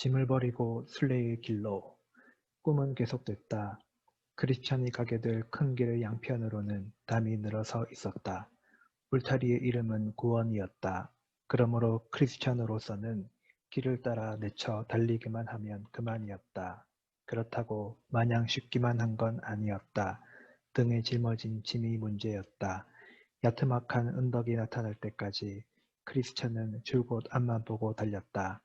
짐을 버리고 순례의 길로. 꿈은 계속됐다. 크리스천이 가게 될 큰 길의 양편으로는 담이 늘어서 있었다. 울타리의 이름은 구원이었다. 그러므로 크리스천으로서는 길을 따라 내쳐 달리기만 하면 그만이었다. 그렇다고 마냥 쉽기만 한 건 아니었다. 등에 짊어진 짐이 문제였다. 야트막한 언덕이 나타날 때까지 크리스천은 줄곧 앞만 보고 달렸다.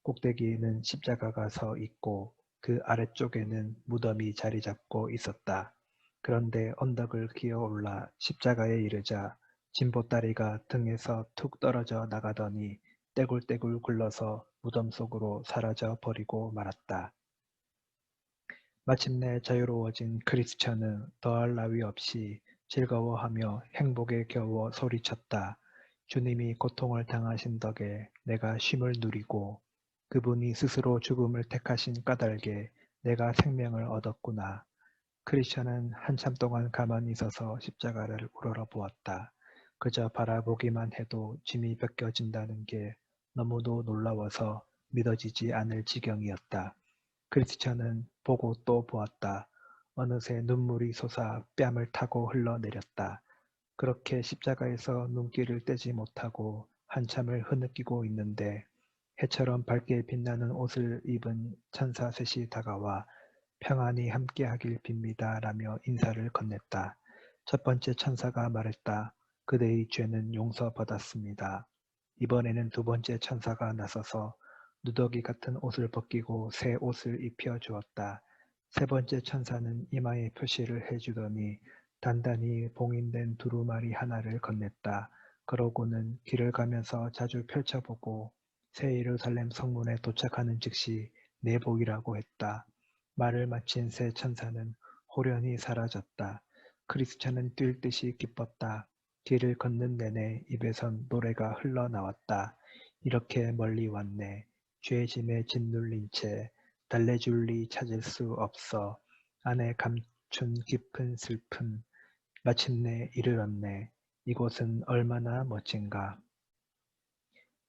꼭대기에는 십자가가 서 있고 그 아래쪽에는 무덤이 자리 잡고 있었다. 그런데 언덕을 기어 올라 십자가에 이르자 진보다리가 등에서 툭 떨어져 나가더니 떼굴떼굴 굴러서 무덤 속으로 사라져 버리고 말았다. 마침내 자유로워진 크리스천은 더할 나위 없이 즐거워하며 행복에 겨워 소리쳤다. 주님이 고통을 당하신 덕에 내가 쉼을 누리고 그분이 스스로 죽음을 택하신 까닭에 내가 생명을 얻었구나. 크리스천은 한참 동안 가만히 서서 십자가를 우러러보았다. 그저 바라보기만 해도 짐이 벗겨진다는 게 너무도 놀라워서 믿어지지 않을 지경이었다. 크리스천은 보고 또 보았다. 어느새 눈물이 솟아 뺨을 타고 흘러내렸다. 그렇게 십자가에서 눈길을 떼지 못하고 한참을 흐느끼고 있는데 해처럼 밝게 빛나는 옷을 입은 천사 셋이 다가와 평안히 함께하길 빕니다 라며 인사를 건넸다. 첫 번째 천사가 말했다. 그대의 죄는 용서받았습니다. 이번에는 두 번째 천사가 나서서 누더기 같은 옷을 벗기고 새 옷을 입혀 주었다. 세 번째 천사는 이마에 표시를 해주더니 단단히 봉인된 두루마리 하나를 건넸다. 그러고는 길을 가면서 자주 펼쳐보고 새 예루살렘 성문에 도착하는 즉시 내보이라고 했다. 말을 마친 새 천사는 호련히 사라졌다. 크리스천은 뛸 듯이 기뻤다. 길을 걷는 내내 입에선 노래가 흘러나왔다. 이렇게 멀리 왔네. 죄짐에 짓눌린 채 달래줄 리 찾을 수 없어. 안에 감춘 깊은 슬픔. 마침내 이르렀네. 이곳은 얼마나 멋진가.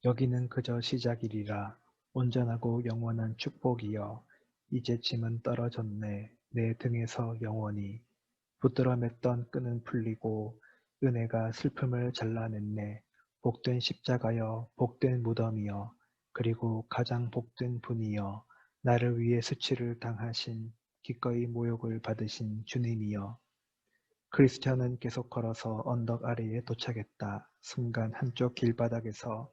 여기는 그저 시작이리라. 온전하고 영원한 축복이여. 이제 짐은 떨어졌네. 내 등에서 영원히. 붙들어 맸던 끈은 풀리고 은혜가 슬픔을 잘라냈네. 복된 십자가여, 복된 무덤이여, 그리고 가장 복된 분이여, 나를 위해 수치를 당하신 기꺼이 모욕을 받으신 주님이여. 크리스천은 계속 걸어서 언덕 아래에 도착했다. 순간 한쪽 길바닥에서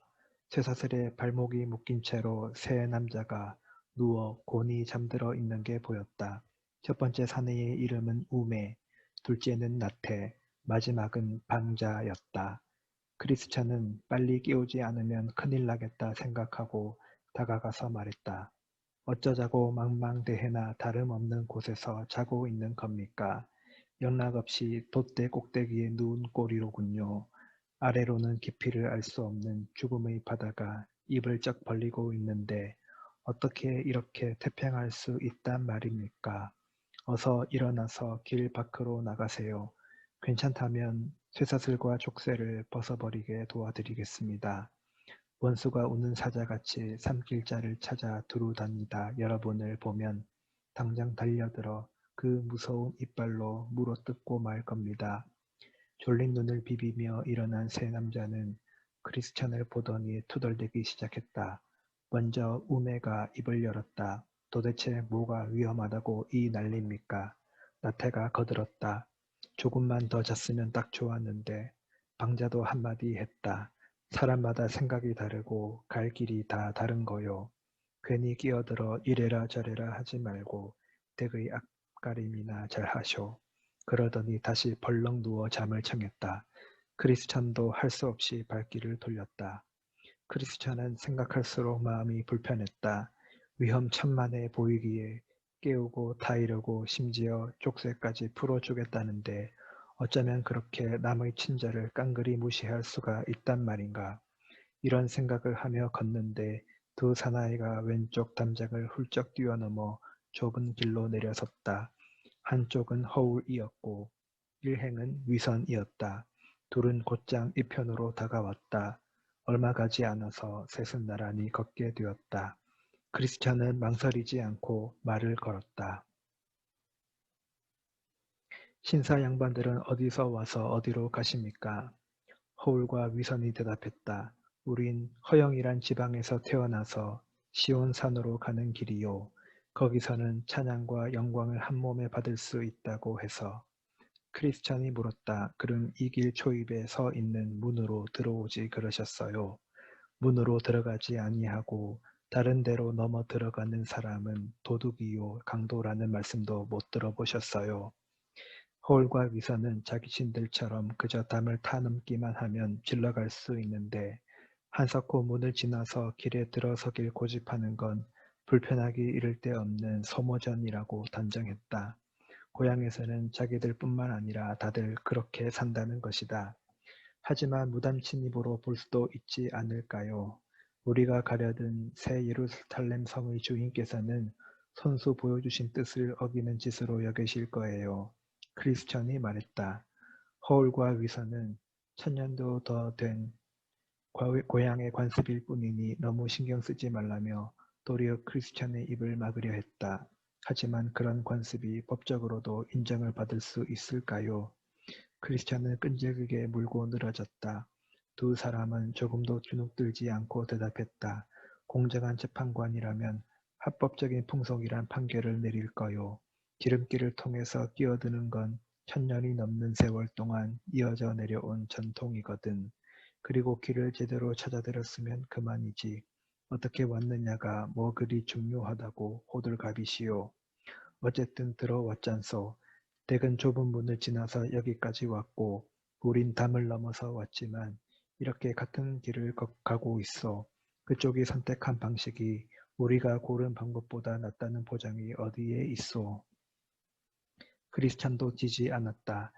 쇠사슬에 발목이 묶인 채로 세 남자가 누워 곤히 잠들어 있는 게 보였다. 첫 번째 사내의 이름은 우메, 둘째는 나태, 마지막은 방자였다. 크리스찬은 빨리 깨우지 않으면 큰일 나겠다 생각하고 다가가서 말했다. 어쩌자고 망망대해나 다름없는 곳에서 자고 있는 겁니까? 연락없이 돛대 꼭대기에 누운 꼴이로군요. 아래로는 깊이를 알 수 없는 죽음의 바다가 입을 쩍 벌리고 있는데 어떻게 이렇게 태평할 수 있단 말입니까? 어서 일어나서 길 밖으로 나가세요. 괜찮다면 쇠사슬과 족쇄를 벗어버리게 도와드리겠습니다. 원수가 우는 사자같이 산길자를 찾아 두루다니다 여러분을 보면 당장 달려들어 그 무서운 이빨로 물어뜯고 말 겁니다. 졸린 눈을 비비며 일어난 세 남자는 크리스천을 보더니 투덜대기 시작했다. 먼저 우메가 입을 열었다. 도대체 뭐가 위험하다고 이 난립니까? 나태가 거들었다. 조금만 더 잤으면 딱 좋았는데. 방자도 한마디 했다. 사람마다 생각이 다르고 갈 길이 다 다른 거요. 괜히 끼어들어 이래라 저래라 하지 말고 댁의 앞가림이나 잘 하쇼. 그러더니 다시 벌렁 누워 잠을 청했다. 크리스천도 할 수 없이 발길을 돌렸다. 크리스천은 생각할수록 마음이 불편했다. 위험천만해 보이기에 깨우고 타이르고 심지어 족쇄까지 풀어주겠다는데 어쩌면 그렇게 남의 친절을 깡그리 무시할 수가 있단 말인가. 이런 생각을 하며 걷는데 두 사나이가 왼쪽 담장을 훌쩍 뛰어넘어 좁은 길로 내려섰다. 한쪽은 허울이었고 일행은 위선이었다. 둘은 곧장 이편으로 다가왔다. 얼마 가지 않아서 셋은 나란히 걷게 되었다. 크리스찬은 망설이지 않고 말을 걸었다. 신사 양반들은 어디서 와서 어디로 가십니까? 허울과 위선이 대답했다. 우린 허영이란 지방에서 태어나서 시온산으로 가는 길이요. 거기서는 찬양과 영광을 한 몸에 받을 수 있다고 해서. 크리스찬이 물었다. 그럼 이 길 초입에 서 있는 문으로 들어오지 그러셨어요. 문으로 들어가지 아니하고 다른 데로 넘어 들어가는 사람은 도둑이요 강도라는 말씀도 못 들어보셨어요. 허울과 위선은 자기신들처럼 그저 담을 타넘기만 하면 질러갈 수 있는데 한석호 문을 지나서 길에 들어서길 고집하는 건 불편하기 이를 데 없는 소모전이라고 단정했다. 고향에서는 자기들뿐만 아니라 다들 그렇게 산다는 것이다. 하지만 무담친 입으로 볼 수도 있지 않을까요? 우리가 가려던 새 예루살렘 성의 주인께서는 손수 보여주신 뜻을 어기는 짓으로 여기실 거예요. 크리스천이 말했다. 허울과 위선은 천년도 더 된 고향의 관습일 뿐이니 너무 신경 쓰지 말라며 도리어 크리스천의 입을 막으려 했다. 하지만 그런 관습이 법적으로도 인정을 받을 수 있을까요? 크리스찬은 끈질기게 물고 늘어졌다. 두 사람은 조금도 주눅들지 않고 대답했다. 공정한 재판관이라면 합법적인 풍속이란 판결을 내릴 거요. 지름길을 통해서 끼어드는 건 천년이 넘는 세월 동안 이어져 내려온 전통이거든. 그리고 길을 제대로 찾아들었으면 그만이지. 어떻게 왔느냐가 뭐 그리 중요하다고 호들갑이시오. 어쨌든 들어왔잖소. 댁은 좁은 문을 지나서 여기까지 왔고 우린 담을 넘어서 왔지만 이렇게 같은 길을 가고 있어. 그쪽이 선택한 방식이 우리가 고른 방법보다 낫다는 보장이 어디에 있어. 크리스찬도 지지 않았다.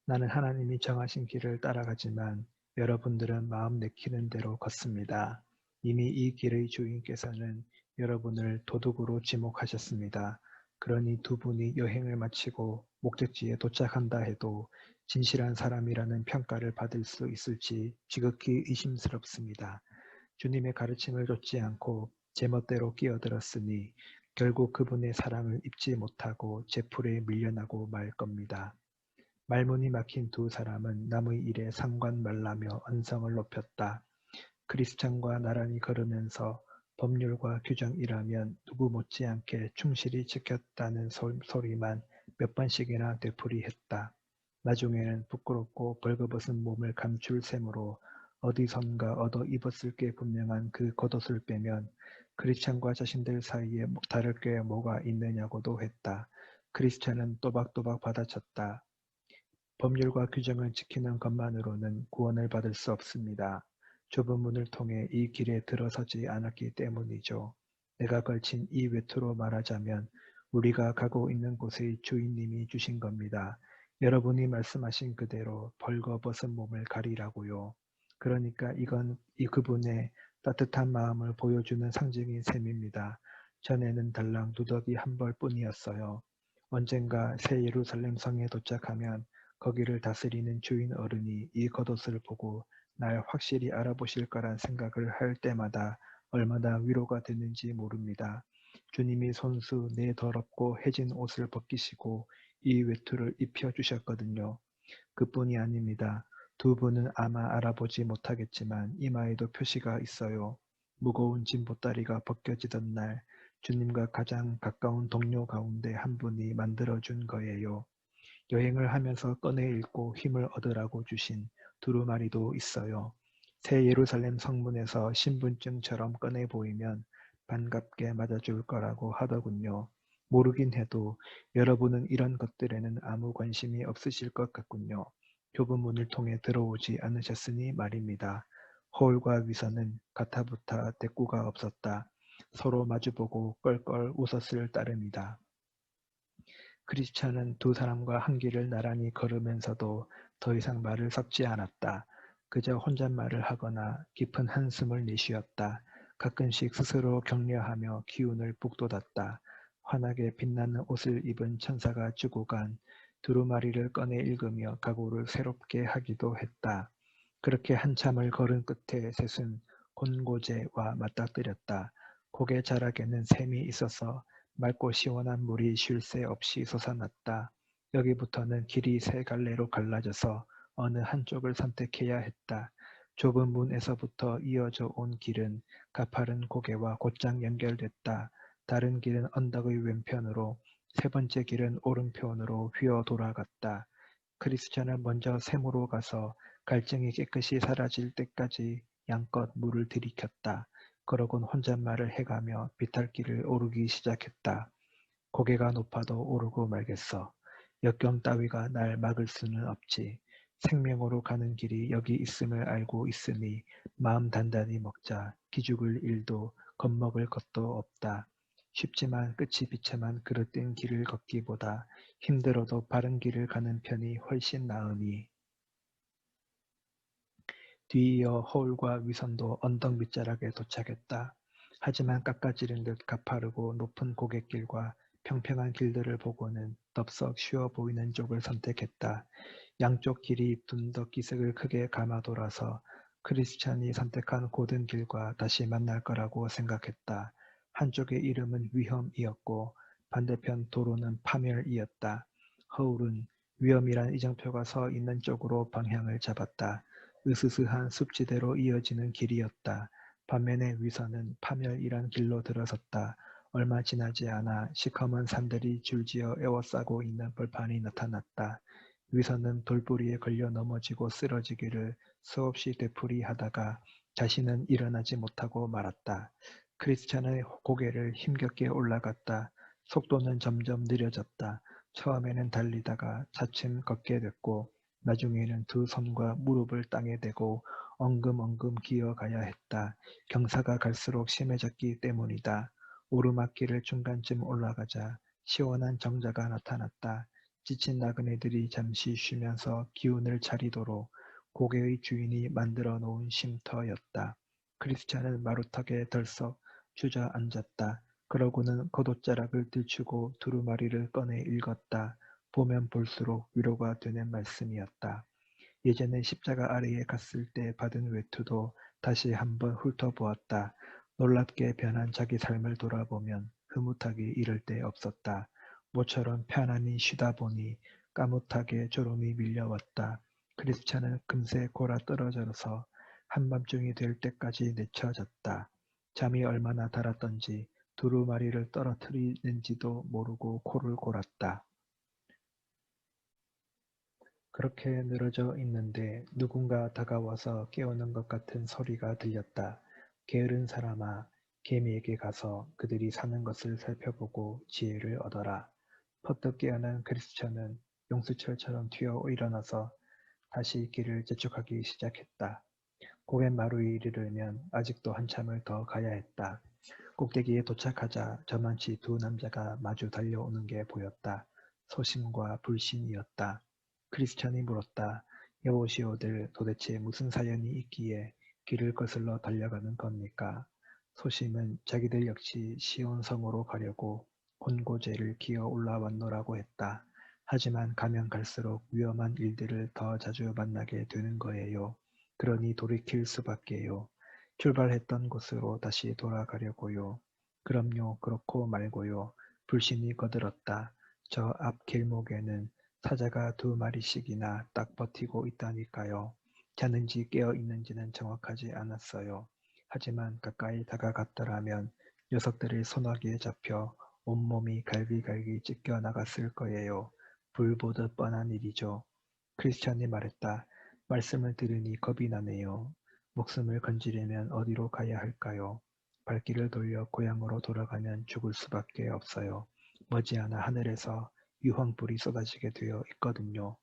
나는 하나님이 정하신 길을 따라가지만 여러분들은 마음 내키는 대로 걷습니다. 이미 이 길의 주인께서는 여러분을 도둑으로 지목하셨습니다. 그러니 두 분이 여행을 마치고 목적지에 도착한다 해도 진실한 사람이라는 평가를 받을 수 있을지 지극히 의심스럽습니다. 주님의 가르침을 좇지 않고 제멋대로 끼어들었으니 결국 그분의 사랑을 입지 못하고 제풀에 밀려나고 말 겁니다. 말문이 막힌 두 사람은 남의 일에 상관 말라며 언성을 높였다. 크리스찬과 나란히 걸으면서 법률과 규정이라면 누구 못지않게 충실히 지켰다는 소리만 몇 번씩이나 되풀이했다. 나중에는 부끄럽고 벌거벗은 몸을 감출 셈으로 어디선가 얻어 입었을 게 분명한 그 겉옷을 빼면 크리스찬과 자신들 사이에 다를 게 뭐가 있느냐고도 했다. 크리스찬은 또박또박 받아쳤다. 법률과 규정을 지키는 것만으로는 구원을 받을 수 없습니다. 좁은 문을 통해 이 길에 들어서지 않았기 때문이죠. 내가 걸친 이 외투로 말하자면 우리가 가고 있는 곳의 주인님이 주신 겁니다. 여러분이 말씀하신 그대로 벌거벗은 몸을 가리라고요. 그러니까 이건 그분의 따뜻한 마음을 보여주는 상징인 셈입니다. 전에는 달랑 누더기 한 벌뿐이었어요. 언젠가 새 예루살렘 성에 도착하면 거기를 다스리는 주인 어른이 이 겉옷을 보고 날 확실히 알아보실 거란 생각을 할 때마다 얼마나 위로가 되는지 모릅니다. 주님이 손수 내 더럽고 해진 옷을 벗기시고 이 외투를 입혀주셨거든요. 그뿐이 아닙니다. 두 분은 아마 알아보지 못하겠지만 이마에도 표시가 있어요. 무거운 짐 보따리가 벗겨지던 날 주님과 가장 가까운 동료 가운데 한 분이 만들어준 거예요. 여행을 하면서 꺼내 읽고 힘을 얻으라고 주신 두루마리도 있어요. 새 예루살렘 성문에서 신분증처럼 꺼내 보이면 반갑게 맞아줄 거라고 하더군요. 모르긴 해도 여러분은 이런 것들에는 아무 관심이 없으실 것 같군요. 좁은 문을 통해 들어오지 않으셨으니 말입니다. 허울과 위선은 가타부타 대꾸가 없었다. 서로 마주보고 껄껄 웃었을 따름이다. 크리스찬은 두 사람과 한 길을 나란히 걸으면서도 더 이상 말을 섞지 않았다. 그저 혼잣말을 하거나 깊은 한숨을 내쉬었다. 가끔씩 스스로 격려하며 기운을 북돋았다. 환하게 빛나는 옷을 입은 천사가 주고 간 두루마리를 꺼내 읽으며 각오를 새롭게 하기도 했다. 그렇게 한참을 걸은 끝에 셋은 곤고제와 맞닥뜨렸다. 고개 자락에는 샘이 있어서 맑고 시원한 물이 쉴 새 없이 솟아났다. 여기부터는 길이 세 갈래로 갈라져서 어느 한쪽을 선택해야 했다. 좁은 문에서부터 이어져 온 길은 가파른 고개와 곧장 연결됐다. 다른 길은 언덕의 왼편으로, 세 번째 길은 오른편으로 휘어 돌아갔다. 크리스천은 먼저 샘으로 가서 갈증이 깨끗이 사라질 때까지 양껏 물을 들이켰다. 그러곤 혼잣말을 해가며 비탈길을 오르기 시작했다. 고개가 높아도 오르고 말겠어. 역경 따위가 날 막을 수는 없지. 생명으로 가는 길이 여기 있음을 알고 있으니 마음 단단히 먹자. 기죽을 일도 겁먹을 것도 없다. 쉽지만 끝이 비참한 그릇된 길을 걷기보다 힘들어도 바른 길을 가는 편이 훨씬 나으니. 뒤이어 허울과 위선도 언덕 밑자락에 도착했다. 하지만 깎아지른 듯 가파르고 높은 고갯길과 평평한 길들을 보고는 덥석 쉬워 보이는 쪽을 선택했다. 양쪽 길이 둔덕기색을 크게 감아 돌아서 크리스찬이 선택한 고든 길과 다시 만날 거라고 생각했다. 한쪽의 이름은 위험이었고 반대편 도로는 파멸이었다. 허울은 위험이란 이정표가 서 있는 쪽으로 방향을 잡았다. 으스스한 숲지대로 이어지는 길이었다. 반면에 위선은 파멸이란 길로 들어섰다. 얼마 지나지 않아 시커먼 산들이 줄지어 에워싸고 있는 벌판이 나타났다. 위선은 돌부리에 걸려 넘어지고 쓰러지기를 수없이 되풀이하다가 자신은 일어나지 못하고 말았다. 크리스찬의 고개를 힘겹게 올라갔다. 속도는 점점 느려졌다. 처음에는 달리다가 차츰 걷게 됐고 나중에는 두 손과 무릎을 땅에 대고 엉금엉금 기어가야 했다. 경사가 갈수록 심해졌기 때문이다. 오르막길을 중간쯤 올라가자 시원한 정자가 나타났다. 지친 나그네들이 잠시 쉬면서 기운을 차리도록 고개의 주인이 만들어 놓은 쉼터였다. 크리스찬은 마루턱에 덜썩 주저앉았다. 그러고는 겉옷자락을 들추고 두루마리를 꺼내 읽었다. 보면 볼수록 위로가 되는 말씀이었다. 예전에 십자가 아래에 갔을 때 받은 외투도 다시 한번 훑어보았다. 놀랍게 변한 자기 삶을 돌아보면 흐뭇하게 이를 데 없었다. 모처럼 편안히 쉬다 보니 까뭇하게 졸음이 밀려왔다. 크리스찬은 금세 골아 떨어져서 한밤중이 될 때까지 내쳐졌다. 잠이 얼마나 달았던지 두루마리를 떨어뜨리는지도 모르고 코를 골았다. 그렇게 늘어져 있는데 누군가 다가와서 깨우는 것 같은 소리가 들렸다. 게으른 사람아, 개미에게 가서 그들이 사는 것을 살펴보고 지혜를 얻어라. 퍼뜩 깨어난 크리스천은 용수철처럼 튀어 일어나서 다시 길을 재촉하기 시작했다. 고갯마루에 이르려면 아직도 한참을 더 가야 했다. 꼭대기에 도착하자 저만치 두 남자가 마주 달려오는 게 보였다. 소심과 불신이었다. 크리스천이 물었다. 여보시오들 도대체 무슨 사연이 있기에 길을 거슬러 달려가는 겁니까? 소심은 자기들 역시 시온성으로 가려고 혼고제를 기어 올라왔노라고 했다. 하지만 가면 갈수록 위험한 일들을 더 자주 만나게 되는 거예요. 그러니 돌이킬 수밖에요. 출발했던 곳으로 다시 돌아가려고요. 그럼요, 그렇고 말고요. 불신이 거들었다. 저 앞 길목에는 사자가 두 마리씩이나 딱 버티고 있다니까요. 자는지 깨어 있는지는 정확하지 않았어요. 하지만 가까이 다가갔더라면 녀석들의 소나기에 잡혀 온몸이 갈기갈기 찢겨 나갔을 거예요. 불 보듯 뻔한 일이죠. 크리스천이 말했다. 말씀을 들으니 겁이 나네요. 목숨을 건지려면 어디로 가야 할까요? 발길을 돌려 고향으로 돌아가면 죽을 수밖에 없어요. 머지않아 하늘에서 유황불이 쏟아지게 되어 있거든요.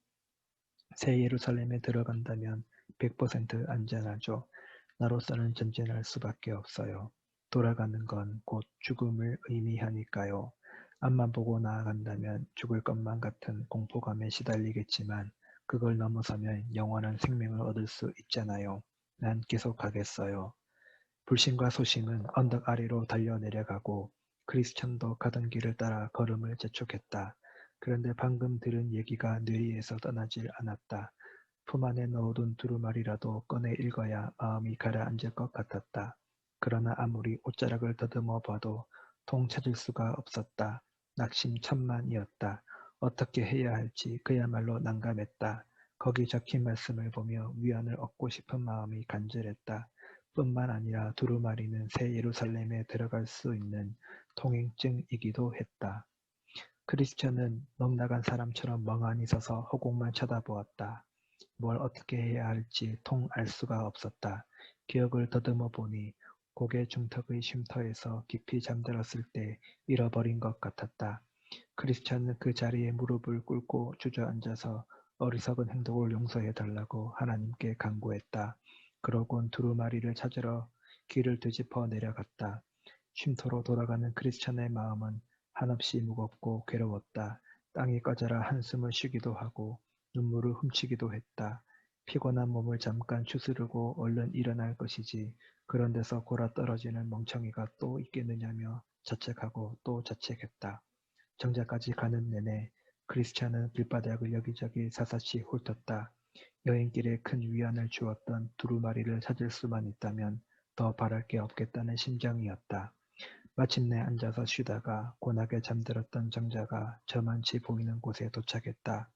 새 예루살렘에 들어간다면 100% 안전하죠. 나로서는 전진할 수밖에 없어요. 돌아가는 건 곧 죽음을 의미하니까요. 앞만 보고 나아간다면 죽을 것만 같은 공포감에 시달리겠지만 그걸 넘어서면 영원한 생명을 얻을 수 있잖아요. 난 계속 가겠어요. 불신과 소심은 언덕 아래로 달려 내려가고 크리스천도 가던 길을 따라 걸음을 재촉했다. 그런데 방금 들은 얘기가 뇌리에서 떠나질 않았다. 품 안에 넣어둔 두루마리라도 꺼내 읽어야 마음이 가라앉을 것 같았다. 그러나 아무리 옷자락을 더듬어 봐도 통 찾을 수가 없었다. 낙심천만이었다. 어떻게 해야 할지 그야말로 난감했다. 거기 적힌 말씀을 보며 위안을 얻고 싶은 마음이 간절했다. 뿐만 아니라 두루마리는 새 예루살렘에 들어갈 수 있는 통행증이기도 했다. 크리스천은 넋 나간 사람처럼 멍하니 서서 허공만 쳐다보았다. 뭘 어떻게 해야 할지 통 알 수가 없었다. 기억을 더듬어 보니 고개 중턱의 쉼터에서 깊이 잠들었을 때 잃어버린 것 같았다. 크리스찬은 그 자리에 무릎을 꿇고 주저앉아서 어리석은 행동을 용서해 달라고 하나님께 간구했다. 그러곤 두루마리를 찾으러 길을 되짚어 내려갔다. 쉼터로 돌아가는 크리스찬의 마음은 한없이 무겁고 괴로웠다. 땅이 꺼져라 한숨을 쉬기도 하고 눈물을 훔치기도 했다. 피곤한 몸을 잠깐 추스르고 얼른 일어날 것이지 그런 데서 골아 떨어지는 멍청이가 또 있겠느냐며 자책하고 또 자책했다. 정자까지 가는 내내 크리스찬은 길바닥을 여기저기 사사치 훑었다. 여행길에 큰 위안을 주었던 두루마리를 찾을 수만 있다면 더 바랄 게 없겠다는 심정이었다. 마침내 앉아서 쉬다가 고나게 잠들었던 정자가 저만치 보이는 곳에 도착했다.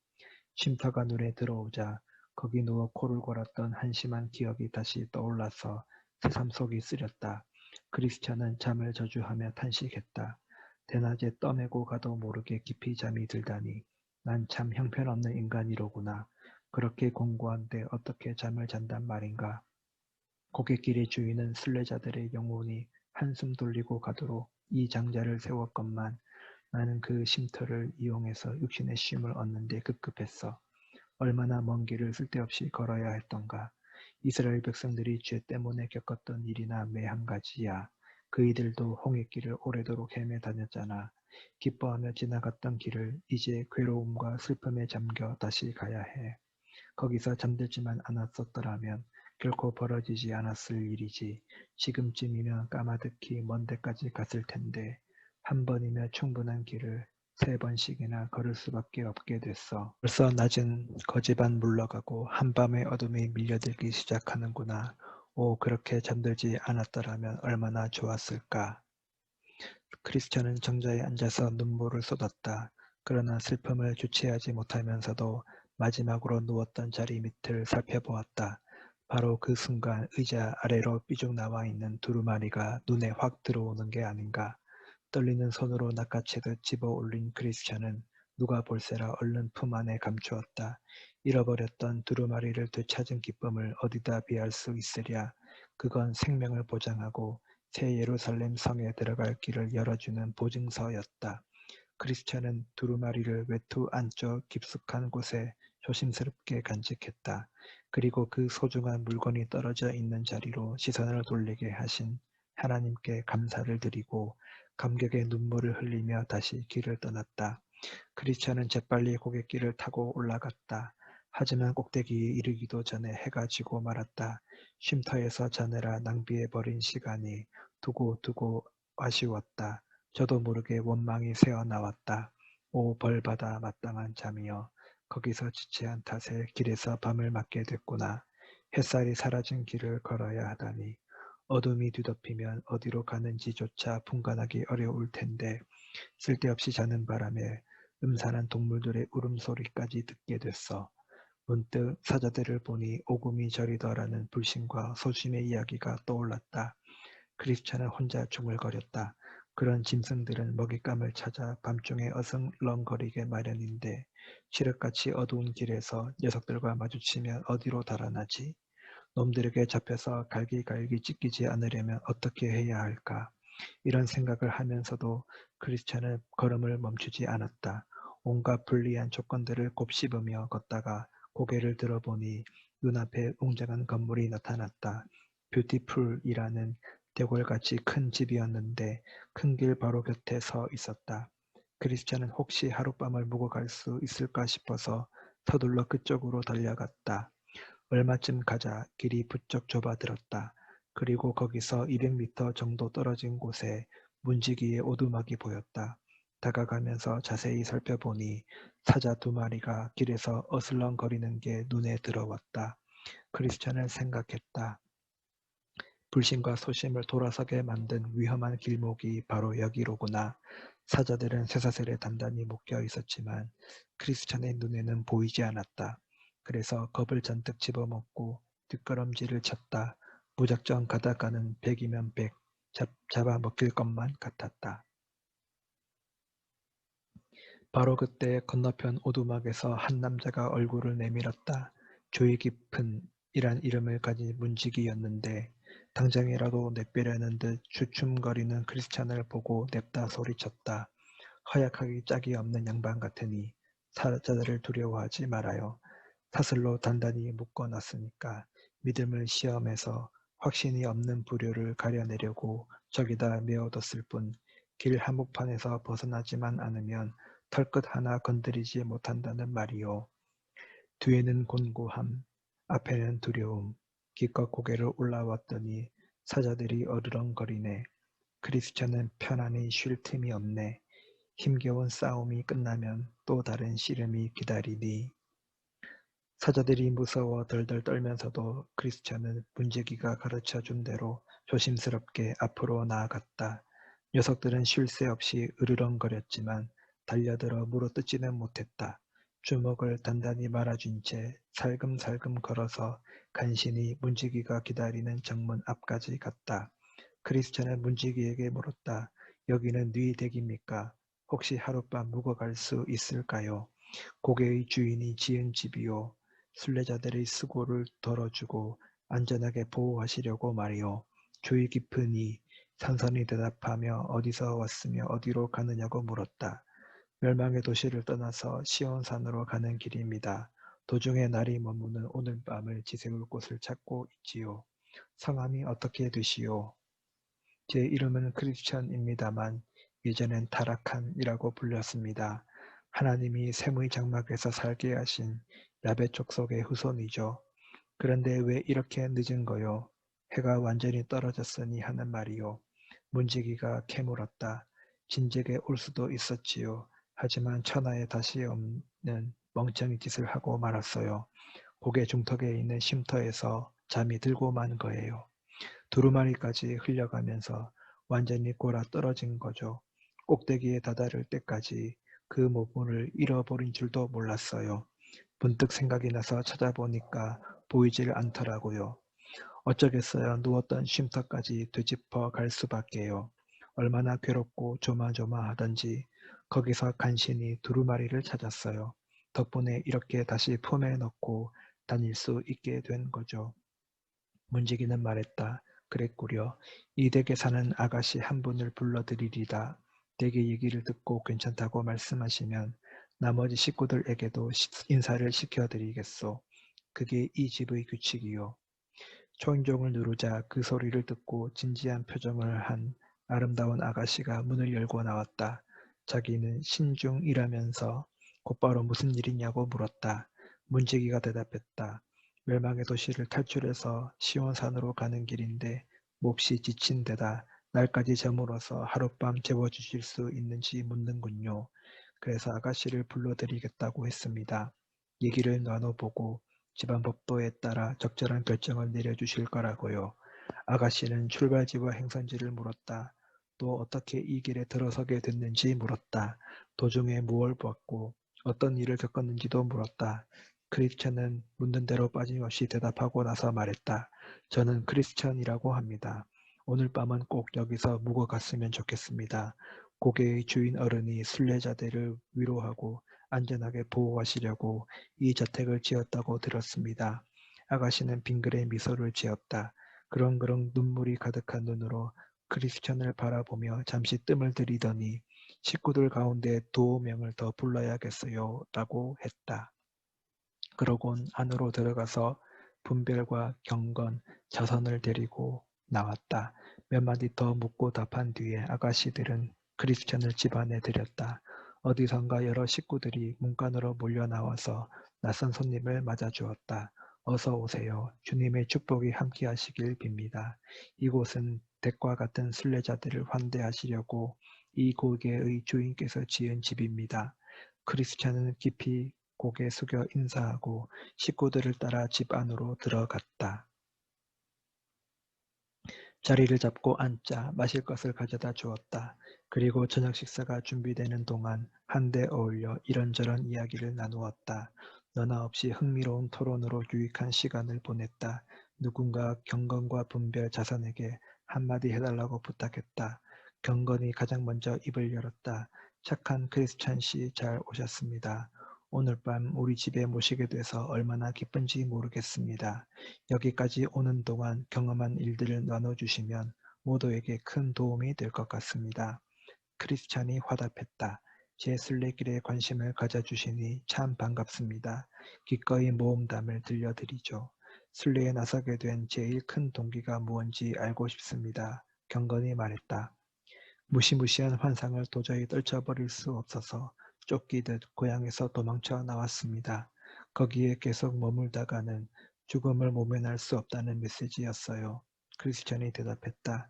쉼터가 눈에 들어오자 거기 누워 코를 골았던 한심한 기억이 다시 떠올라서 새삼속이 쓰렸다. 크리스찬은 잠을 저주하며 탄식했다. 대낮에 떠매고 가도 모르게 깊이 잠이 들다니 난 참 형편없는 인간이로구나. 그렇게 공고한데 어떻게 잠을 잔단 말인가. 고갯길의 주인은 순례자들의 영혼이 한숨 돌리고 가도록 이 장자를 세웠건만 나는 그 쉼터를 이용해서 육신의 쉼을 얻는 데 급급했어. 얼마나 먼 길을 쓸데없이 걸어야 했던가. 이스라엘 백성들이 죄 때문에 겪었던 일이나 매 한 가지야. 그이들도 홍해길을 오래도록 헤매 다녔잖아. 기뻐하며 지나갔던 길을 이제 괴로움과 슬픔에 잠겨 다시 가야 해. 거기서 잠들지만 않았었더라면 결코 벌어지지 않았을 일이지. 지금쯤이면 까마득히 먼 데까지 갔을 텐데 한 번이면 충분한 길을 세 번씩이나 걸을 수밖에 없게 됐어. 벌써 낮은 거지반 물러가고 한밤의 어둠이 밀려들기 시작하는구나. 오, 그렇게 잠들지 않았더라면 얼마나 좋았을까. 크리스천은 정자에 앉아서 눈물을 쏟았다. 그러나 슬픔을 주체하지 못하면서도 마지막으로 누웠던 자리 밑을 살펴보았다. 바로 그 순간 의자 아래로 삐죽 나와 있는 두루마리가 눈에 확 들어오는 게 아닌가. 떨리는 손으로 낚아채듯 집어 올린 크리스천은 누가 볼세라 얼른 품 안에 감추었다. 잃어버렸던 두루마리를 되찾은 기쁨을 어디다 비할 수 있으랴. 그건 생명을 보장하고 새 예루살렘 성에 들어갈 길을 열어주는 보증서였다. 크리스찬은 두루마리를 외투 안쪽 깊숙한 곳에 조심스럽게 간직했다. 그리고 그 소중한 물건이 떨어져 있는 자리로 시선을 돌리게 하신 하나님께 감사를 드리고 감격의 눈물을 흘리며 다시 길을 떠났다. 크리스찬은 재빨리 고갯길을 타고 올라갔다. 하지만 꼭대기에 이르기도 전에 해가 지고 말았다. 쉼터에서 자느라 낭비해버린 시간이 두고두고 아쉬웠다. 저도 모르게 원망이 새어나왔다. 오 벌받아 마땅한 잠이여. 거기서 지체한 탓에 길에서 밤을 맞게 됐구나. 햇살이 사라진 길을 걸어야 하다니. 어둠이 뒤덮이면 어디로 가는지조차 분간하기 어려울 텐데 쓸데없이 자는 바람에 음산한 동물들의 울음소리까지 듣게 됐어. 문득 사자들을 보니 오금이 저리더라는 불신과 소심의 이야기가 떠올랐다. 크리스찬은 혼자 중얼거렸다. 그런 짐승들은 먹잇감을 찾아 밤중에 어슬렁거리게 마련인데 칠흑같이 어두운 길에서 녀석들과 마주치면 어디로 달아나지? 놈들에게 잡혀서 갈기갈기 찢기지 않으려면 어떻게 해야 할까? 이런 생각을 하면서도 크리스찬은 걸음을 멈추지 않았다. 온갖 불리한 조건들을 곱씹으며 걷다가 고개를 들어보니 눈앞에 웅장한 건물이 나타났다. 뷰티풀이라는 대궐같이 큰 집이었는데 큰 길 바로 곁에 서 있었다. 크리스찬은 혹시 하룻밤을 묵어 갈 수 있을까 싶어서 서둘러 그쪽으로 달려갔다. 얼마쯤 가자 길이 부쩍 좁아들었다. 그리고 거기서 200미터 정도 떨어진 곳에 문지기의 오두막이 보였다. 다가가면서 자세히 살펴보니 사자 2마리가 길에서 어슬렁거리는 게 눈에 들어왔다. 크리스찬은 생각했다. 불신과 소심을 돌아서게 만든 위험한 길목이 바로 여기로구나. 사자들은 쇠사슬에 단단히 묶여 있었지만 크리스찬의 눈에는 보이지 않았다. 그래서 겁을 잔뜩 집어먹고 뒷걸음질을 쳤다. 무작정 가다가는 100이면 100 잡아먹힐 것만 같았다. 바로 그때 건너편 오두막에서 한 남자가 얼굴을 내밀었다. 조이 깊은 이란 이름을 가진 문지기였는데 당장이라도 내빼려는 듯 주춤거리는 크리스찬을 보고 냅다 소리쳤다. 허약하기 짝이 없는 양반 같으니 사자들을 두려워하지 말아요. 사슬로 단단히 묶어놨으니까 믿음을 시험해서 확신이 없는 불효를 가려내려고 저기다 메어뒀을 뿐 길 한복판에서 벗어나지만 않으면 털끝 하나 건드리지 못한다는 말이요. 뒤에는 곤고함, 앞에는 두려움. 기껏 고개를 올라왔더니 사자들이 어르렁거리네. 크리스천은 편안히 쉴 틈이 없네. 힘겨운 싸움이 끝나면 또 다른 씨름이 기다리니. 사자들이 무서워 덜덜 떨면서도 크리스천은 문제기가 가르쳐준 대로 조심스럽게 앞으로 나아갔다. 녀석들은 쉴 새 없이 으르렁거렸지만 달려들어 물어뜯지는 못했다. 주먹을 단단히 말아준 채 살금살금 걸어서 간신히 문지기가 기다리는 정문 앞까지 갔다. 크리스천은 문지기에게 물었다. 여기는 네 댁입니까? 혹시 하룻밤 묵어갈 수 있을까요? 고개의 주인이 지은 집이요. 순례자들의 수고를 덜어주고 안전하게 보호하시려고 말이요. 주의 깊으니 산산이 대답하며 어디서 왔으며 어디로 가느냐고 물었다. 멸망의 도시를 떠나서 시온산으로 가는 길입니다. 도중에 날이 머무는 오늘 밤을 지새울 곳을 찾고 있지요. 성함이 어떻게 되시오? 제 이름은 크리스천입니다만 예전엔 타락한이라고 불렸습니다. 하나님이 샘의 장막에서 살게 하신 야베 족속의 후손이죠. 그런데 왜 이렇게 늦은 거요? 해가 완전히 떨어졌으니 하는 말이요. 문지기가 캐물었다. 진즉에 올 수도 있었지요. 하지만 천하에 다시 없는 멍청이 짓을 하고 말았어요. 고개 중턱에 있는 쉼터에서 잠이 들고 만 거예요. 두루마리까지 흘려가면서 완전히 골아 떨어진 거죠. 꼭대기에 다다를 때까지 그 모문을 잃어버린 줄도 몰랐어요. 문득 생각이 나서 찾아보니까 보이질 않더라고요. 어쩌겠어요. 누웠던 쉼터까지 되짚어 갈 수밖에요. 얼마나 괴롭고 조마조마하던지 거기서 간신히 두루마리를 찾았어요. 덕분에 이렇게 다시 품에 넣고 다닐 수 있게 된 거죠. 문지기는 말했다. 그랬구려. 이 댁에 사는 아가씨 한 분을 불러드리리다. 댁의 얘기를 듣고 괜찮다고 말씀하시면 나머지 식구들에게도 인사를 시켜드리겠소. 그게 이 집의 규칙이요. 초인종을 누르자 그 소리를 듣고 진지한 표정을 한 아름다운 아가씨가 문을 열고 나왔다. 자기는 신중이라면서 곧바로 무슨 일이냐고 물었다. 문지기가 대답했다. 멸망의 도시를 탈출해서 시온산으로 가는 길인데 몹시 지친 데다 날까지 저물어서 하룻밤 재워주실 수 있는지 묻는군요. 그래서 아가씨를 불러드리겠다고 했습니다. 얘기를 나눠보고 집안 법도에 따라 적절한 결정을 내려주실 거라고요. 아가씨는 출발지와 행선지를 물었다. 또 어떻게 이 길에 들어서게 됐는지 물었다. 도중에 무얼 보았고 어떤 일을 겪었는지도 물었다. 크리스천은 묻는 대로 빠짐없이 대답하고 나서 말했다. 저는 크리스천이라고 합니다. 오늘 밤은 꼭 여기서 묵어 갔으면 좋겠습니다. 고개의 주인 어른이 순례자들을 위로하고 안전하게 보호하시려고 이 저택을 지었다고 들었습니다. 아가씨는 빙그레 미소를 지었다. 그렁그렁 눈물이 가득한 눈으로 크리스천을 바라보며 잠시 뜸을 들이더니 식구들 가운데 두어 명을 더 불러야겠어요 라고 했다. 그러곤 안으로 들어가서 분별과 경건, 자선을 데리고 나왔다. 몇 마디 더 묻고 답한 뒤에 아가씨들은 크리스천을 집 안에 들였다. 어디선가 여러 식구들이 문간으로 몰려 나와서 낯선 손님을 맞아주었다. 어서 오세요. 주님의 축복이 함께하시길 빕니다. 이곳은 댁과 같은 순례자들을 환대하시려고 이 고개의 주인께서 지은 집입니다. 크리스천은 깊이 고개 숙여 인사하고 식구들을 따라 집 안으로 들어갔다. 자리를 잡고 앉자 마실 것을 가져다 주었다. 그리고 저녁 식사가 준비되는 동안 한데 어울려 이런저런 이야기를 나누었다. 너나 없이 흥미로운 토론으로 유익한 시간을 보냈다. 누군가 경건과 분별 자선에게 한마디 해달라고 부탁했다. 경건이 가장 먼저 입을 열었다. 착한 크리스찬 씨 잘 오셨습니다. 오늘 밤 우리 집에 모시게 돼서 얼마나 기쁜지 모르겠습니다. 여기까지 오는 동안 경험한 일들을 나눠주시면 모두에게 큰 도움이 될 것 같습니다. 크리스찬이 화답했다. 제 순례길에 관심을 가져주시니 참 반갑습니다. 기꺼이 모험담을 들려드리죠. 순례에 나서게 된 제일 큰 동기가 무언지 알고 싶습니다. 경건이 말했다. 무시무시한 환상을 도저히 떨쳐버릴 수 없어서 쫓기듯 고향에서 도망쳐 나왔습니다. 거기에 계속 머물다가는 죽음을 모면할 수 없다는 메시지였어요. 크리스천이 대답했다.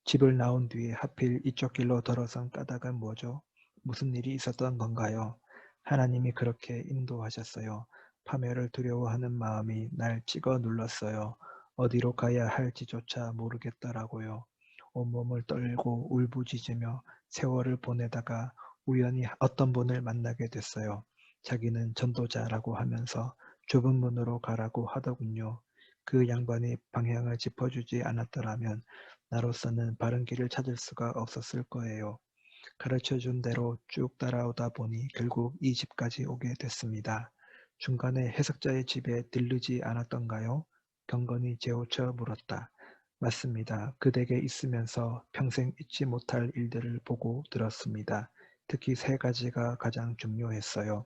집을 나온 뒤에 하필 이쪽 길로 돌아선 까닭은 뭐죠? 무슨 일이 있었던 건가요? 하나님이 그렇게 인도하셨어요. 파멸을 두려워하는 마음이 날 찍어 눌렀어요. 어디로 가야 할지조차 모르겠더라고요. 온몸을 떨고 울부짖으며 세월을 보내다가 우연히 어떤 분을 만나게 됐어요. 자기는 전도자라고 하면서 좁은 문으로 가라고 하더군요. 그 양반이 방향을 짚어주지 않았더라면 나로서는 바른 길을 찾을 수가 없었을 거예요. 가르쳐준 대로 쭉 따라오다 보니 결국 이 집까지 오게 됐습니다. 중간에 해석자의 집에 들르지 않았던가요? 경건이 재우쳐 물었다. 맞습니다. 그 댁에 있으면서 평생 잊지 못할 일들을 보고 들었습니다. 특히 세 가지가 가장 중요했어요.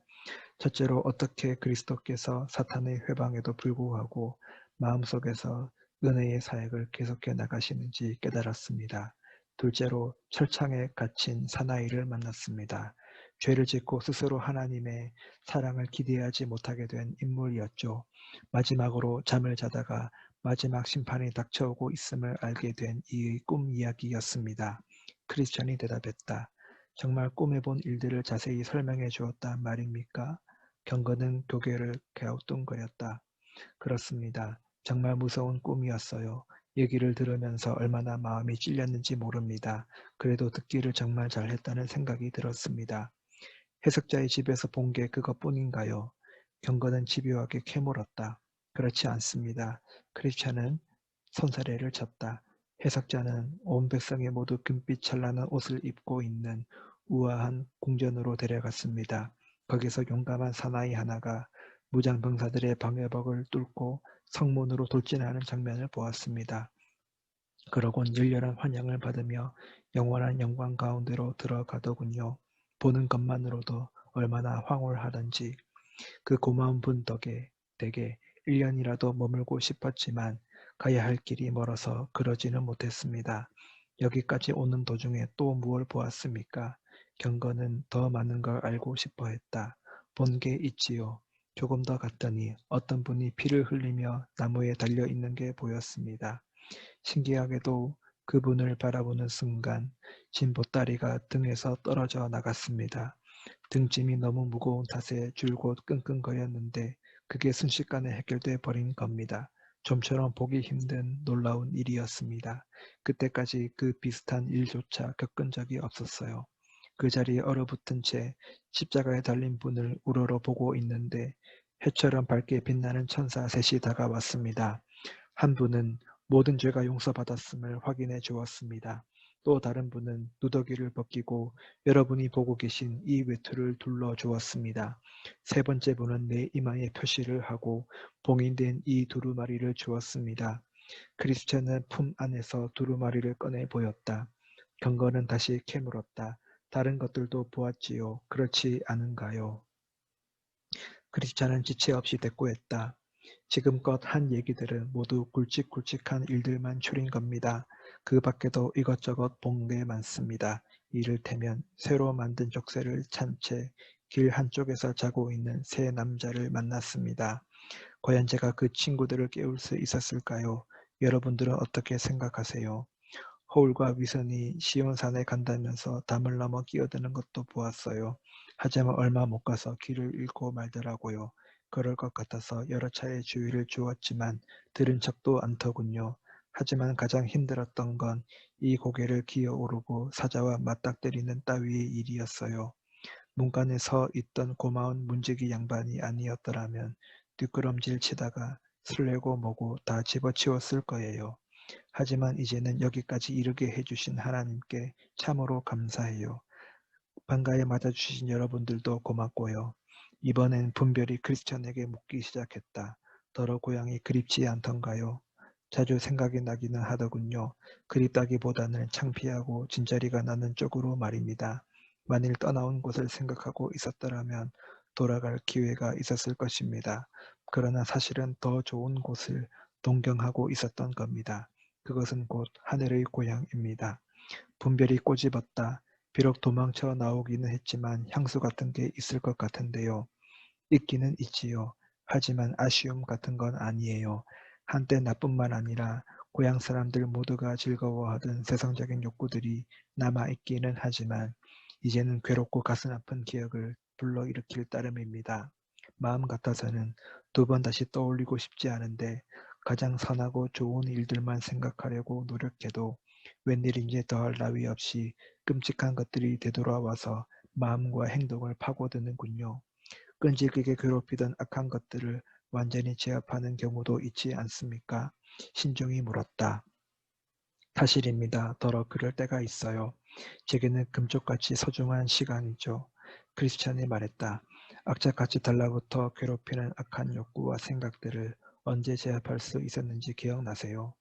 첫째로 어떻게 그리스도께서 사탄의 회방에도 불구하고 마음속에서 은혜의 사역을 계속해 나가시는지 깨달았습니다. 둘째로 철창에 갇힌 사나이를 만났습니다. 죄를 짓고 스스로 하나님의 사랑을 기대하지 못하게 된 인물이었죠. 마지막으로 잠을 자다가 마지막 심판이 닥쳐오고 있음을 알게 된 이의 꿈 이야기였습니다. 크리스천이 대답했다. 정말 꿈에 본 일들을 자세히 설명해 주었단 말입니까? 경건은 고개를 갸우뚱거렸다. 그렇습니다. 정말 무서운 꿈이었어요. 얘기를 들으면서 얼마나 마음이 찔렸는지 모릅니다. 그래도 듣기를 정말 잘했다는 생각이 들었습니다. 해석자의 집에서 본 게 그것뿐인가요? 경건은 집요하게 캐물었다. 그렇지 않습니다. 크리스찬은 손사래를 쳤다. 해석자는 온 백성이 모두 금빛 찬란한 옷을 입고 있는 우아한 궁전으로 데려갔습니다. 거기서 용감한 사나이 하나가 무장병사들의 방해벽을 뚫고 성문으로 돌진하는 장면을 보았습니다. 그러곤 열렬한 환영을 받으며 영원한 영광 가운데로 들어가더군요. 보는 것만으로도 얼마나 황홀하던지. 그 고마운 분 덕에 댁에 1년이라도 머물고 싶었지만 가야 할 길이 멀어서 그러지는 못했습니다. 여기까지 오는 도중에 또 무얼 보았습니까? 경건은 더 많은 걸 알고 싶어 했다. 본 게 있지요. 조금 더 갔더니 어떤 분이 피를 흘리며 나무에 달려 있는 게 보였습니다. 신기하게도 그분을 바라보는 순간 진 보따리가 등에서 떨어져 나갔습니다. 등짐이 너무 무거운 탓에 줄곧 끙끙거렸는데 그게 순식간에 해결돼 버린 겁니다. 좀처럼 보기 힘든 놀라운 일이었습니다. 그때까지 그 비슷한 일조차 겪은 적이 없었어요. 그 자리에 얼어붙은 채 십자가에 달린 분을 우러러 보고 있는데 해처럼 밝게 빛나는 천사 셋이 다가왔습니다. 한 분은 모든 죄가 용서받았음을 확인해 주었습니다. 또 다른 분은 누더기를 벗기고 여러분이 보고 계신 이 외투를 둘러 주었습니다. 세 번째 분은 내 이마에 표시를 하고 봉인된 이 두루마리를 주었습니다. 크리스천은 품 안에서 두루마리를 꺼내 보였다. 경건은 다시 캐물었다. 다른 것들도 보았지요. 그렇지 않은가요? 크리스찬은 지체 없이 대꾸했다. 지금껏 한 얘기들은 모두 굵직굵직한 일들만 추린 겁니다. 그 밖에도 이것저것 본 게 많습니다. 이를테면 새로 만든 족쇄를 찬 채 길 한쪽에서 자고 있는 세 남자를 만났습니다. 과연 제가 그 친구들을 깨울 수 있었을까요? 여러분들은 어떻게 생각하세요? 허울과 위선이 시온산에 간다면서 담을 넘어 끼어드는 것도 보았어요. 하지만 얼마 못 가서 길을 잃고 말더라고요. 그럴 것 같아서 여러 차례 주의를 주었지만 들은 척도 않더군요. 하지만 가장 힘들었던 건 이 고개를 기어오르고 사자와 맞닥뜨리는 따위의 일이었어요. 문간에 서 있던 고마운 문지기 양반이 아니었더라면 뒷걸음질 치다가 술래고 뭐고 다 집어치웠을 거예요. 하지만 이제는 여기까지 이르게 해주신 하나님께 참으로 감사해요. 반가에 맞아주신 여러분들도 고맙고요. 이번엔 분별이 크리스천에게 묻기 시작했다. 더러 고향이 그립지 않던가요? 자주 생각이 나기는 하더군요. 그립다기보다는 창피하고 진저리가 나는 쪽으로 말입니다. 만일 떠나온 곳을 생각하고 있었더라면 돌아갈 기회가 있었을 것입니다. 그러나 사실은 더 좋은 곳을 동경하고 있었던 겁니다. 그것은 곧 하늘의 고향입니다. 분별이 꼬집었다. 비록 도망쳐 나오기는 했지만 향수 같은 게 있을 것 같은데요. 있기는 있지요. 하지만 아쉬움 같은 건 아니에요. 한때 나뿐만 아니라 고향 사람들 모두가 즐거워하던 세상적인 욕구들이 남아있기는 하지만 이제는 괴롭고 가슴 아픈 기억을 불러일으킬 따름입니다. 마음 같아서는 두 번 다시 떠올리고 싶지 않은데 가장 선하고 좋은 일들만 생각하려고 노력해도 웬일인지 더할 나위 없이 끔찍한 것들이 되돌아와서 마음과 행동을 파고드는군요. 끈질기게 괴롭히던 악한 것들을 완전히 제압하는 경우도 있지 않습니까? 신중히 물었다. 사실입니다. 더러 그럴 때가 있어요. 제게는 금쪽같이 소중한 시간이죠. 크리스찬이 말했다. 악착같이 달라붙어 괴롭히는 악한 욕구와 생각들을 언제 제압할 수 있었는지 기억나세요?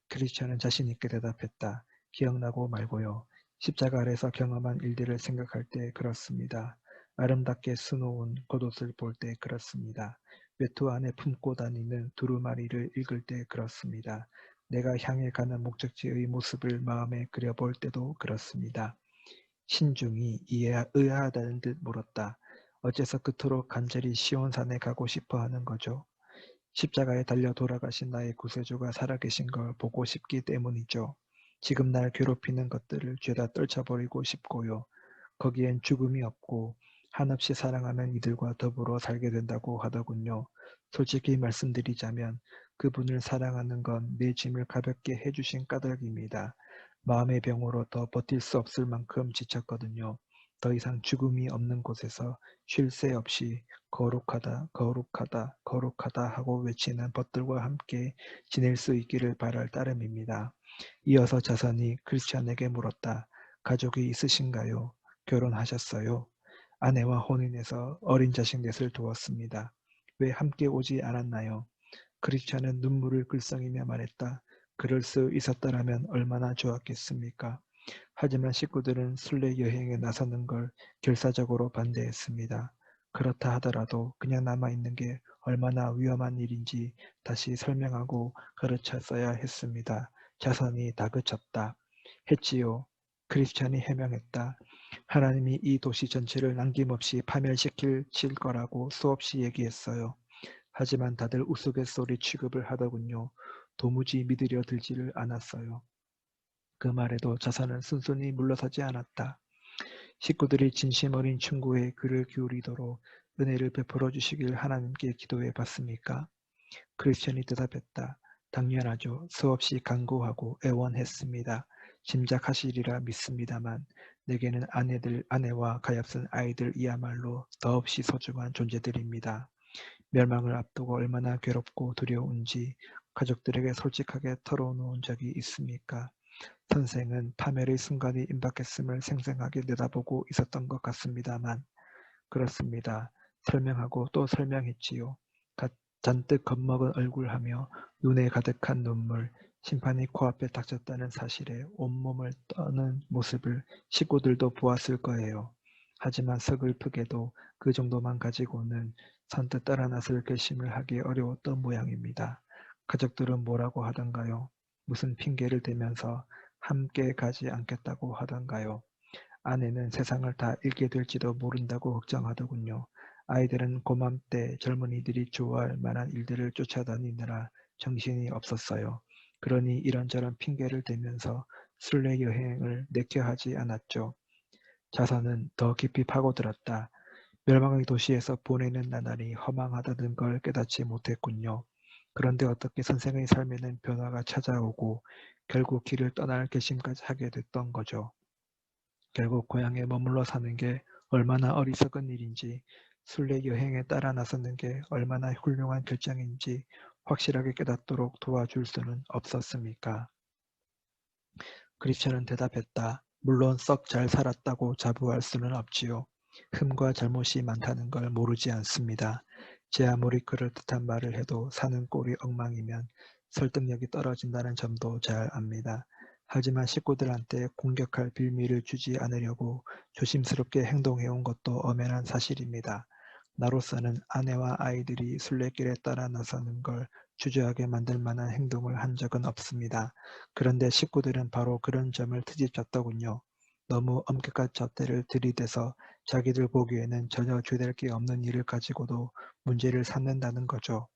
크리스찬은 자신 있게 대답했다. 기억나고 말고요. 십자가 아래서 경험한 일들을 생각할 때 그렇습니다. 아름답게 수놓은 겉옷을 볼 때 그렇습니다. 외투 안에 품고 다니는 두루마리를 읽을 때 그렇습니다. 내가 향해 가는 목적지의 모습을 마음에 그려볼 때도 그렇습니다. 신중히 의아하다는 듯 물었다. 어째서 그토록 간절히 시온산에 가고 싶어 하는 거죠? 십자가에 달려 돌아가신 나의 구세주가 살아계신 걸 보고 싶기 때문이죠. 지금 날 괴롭히는 것들을 죄다 떨쳐버리고 싶고요. 거기엔 죽음이 없고 한없이 사랑하는 이들과 더불어 살게 된다고 하더군요. 솔직히 말씀드리자면 그분을 사랑하는 건 내 짐을 가볍게 해주신 까닭입니다. 마음의 병으로 더 버틸 수 없을 만큼 지쳤거든요. 더 이상 죽음이 없는 곳에서 쉴 새 없이 거룩하다, 거룩하다, 거룩하다 하고 외치는 벗들과 함께 지낼 수 있기를 바랄 따름입니다. 이어서 자선이 크리스찬에게 물었다. 가족이 있으신가요? 결혼하셨어요? 아내와 혼인해서 어린 자식 넷을 두었습니다. 왜 함께 오지 않았나요? 크리스찬은 눈물을 글썽이며 말했다. 그럴 수 있었더라면 얼마나 좋았겠습니까? 하지만 식구들은 순례 여행에 나서는 걸 결사적으로 반대했습니다. 그렇다 하더라도 그냥 남아있는 게 얼마나 위험한 일인지 다시 설명하고 가르쳤어야 했습니다. 자선이 다그쳤다. 했지요. 크리스찬이 해명했다. 하나님이 이 도시 전체를 남김없이 파멸시킬 거라고 수없이 얘기했어요. 하지만 다들 우스갯소리 취급을 하더군요. 도무지 믿으려 들지를 않았어요. 그 말에도 자선은 순순히 물러서지 않았다. 식구들이 진심 어린 충고에 귀를 기울이도록 은혜를 베풀어 주시길 하나님께 기도해 봤습니까? 크리스천이 대답했다. 당연하죠. 수없이 간구하고 애원했습니다. 짐작하시리라 믿습니다만 내게는 아내와 가엾은 아이들이야말로 더없이 소중한 존재들입니다. 멸망을 앞두고 얼마나 괴롭고 두려운지 가족들에게 솔직하게 털어놓은 적이 있습니까? 선생은 파멸의 순간이 임박했음을 생생하게 내다보고 있었던 것 같습니다만 그렇습니다. 설명하고 또 설명했지요. 잔뜩 겁먹은 얼굴하며 눈에 가득한 눈물, 심판이 코앞에 닥쳤다는 사실에 온몸을 떠는 모습을 식구들도 보았을 거예요. 하지만 서글프게도 그 정도만 가지고는 선뜻 따라 나설 결심을 하기 어려웠던 모양입니다. 가족들은 뭐라고 하던가요? 무슨 핑계를 대면서 함께 가지 않겠다고 하던가요? 아내는 세상을 다 잃게 될지도 모른다고 걱정하더군요. 아이들은 고맘때 젊은이들이 좋아할 만한 일들을 쫓아다니느라 정신이 없었어요. 그러니 이런저런 핑계를 대면서 순례 여행을 내켜하지 않았죠. 자선은 더 깊이 파고들었다. 멸망의 도시에서 보내는 나날이 허망하다는 걸 깨닫지 못했군요. 그런데 어떻게 선생의 삶에는 변화가 찾아오고 결국 길을 떠날 결심까지 하게 됐던 거죠. 결국 고향에 머물러 사는 게 얼마나 어리석은 일인지, 순례 여행에 따라 나서는 게 얼마나 훌륭한 결정인지 확실하게 깨닫도록 도와줄 수는 없었습니까? 크리스천은 대답했다. 물론 썩 잘 살았다고 자부할 수는 없지요. 흠과 잘못이 많다는 걸 모르지 않습니다. 제 아무리 그럴듯한 말을 해도 사는 꼴이 엉망이면 설득력이 떨어진다는 점도 잘 압니다. 하지만 식구들한테 공격할 빌미를 주지 않으려고 조심스럽게 행동해온 것도 엄연한 사실입니다. 나로서는 아내와 아이들이 순례길에 따라 나서는 걸 주저하게 만들 만한 행동을 한 적은 없습니다. 그런데 식구들은 바로 그런 점을 트집잡더군요. 너무 엄격한 잣대를 들이대서 자기들 보기에는 전혀 죄될 게 없는 일을 가지고도 문제를 삼는다는 거죠.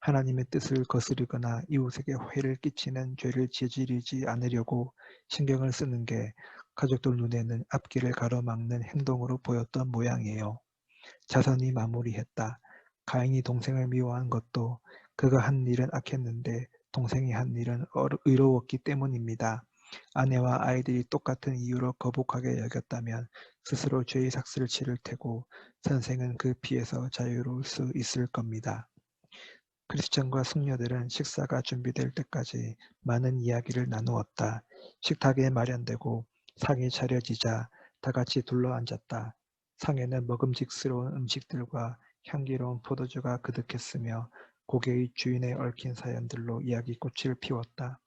하나님의 뜻을 거스르거나 이웃에게 해를 끼치는 죄를 저지르지 않으려고 신경을 쓰는 게 가족들 눈에는 앞길을 가로막는 행동으로 보였던 모양이에요. 자선이 마무리했다. 가인이 동생을 미워한 것도 그가 한 일은 악했는데 동생이 한 일은 의로웠기 때문입니다. 아내와 아이들이 똑같은 이유로 거북하게 여겼다면 스스로 죄의 삭슬을 치를 테고 선생은 그 피해서 자유로울 수 있을 겁니다. 크리스천과 숙녀들은 식사가 준비될 때까지 많은 이야기를 나누었다. 식탁에 마련되고 상이 차려지자 다 같이 둘러앉았다. 상에는 먹음직스러운 음식들과 향기로운 포도주가 그득했으며 고개의 주인에 얽힌 사연들로 이야기꽃을 피웠다.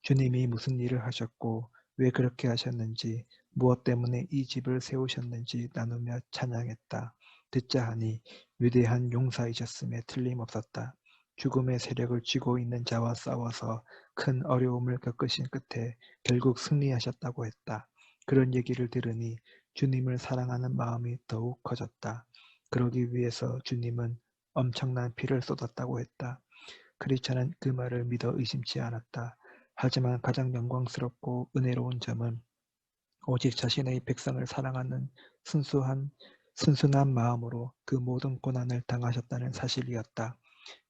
주님이 무슨 일을 하셨고 왜 그렇게 하셨는지 무엇 때문에 이 집을 세우셨는지 나누며 찬양했다. 듣자 하니 위대한 용사이셨음에 틀림없었다. 죽음의 세력을 쥐고 있는 자와 싸워서 큰 어려움을 겪으신 끝에 결국 승리하셨다고 했다. 그런 얘기를 들으니 주님을 사랑하는 마음이 더욱 커졌다. 그러기 위해서 주님은 엄청난 피를 쏟았다고 했다. 크리스천은 그 말을 믿어 의심치 않았다. 하지만 가장 영광스럽고 은혜로운 점은 오직 자신의 백성을 사랑하는 순순한 마음으로 그 모든 고난을 당하셨다는 사실이었다.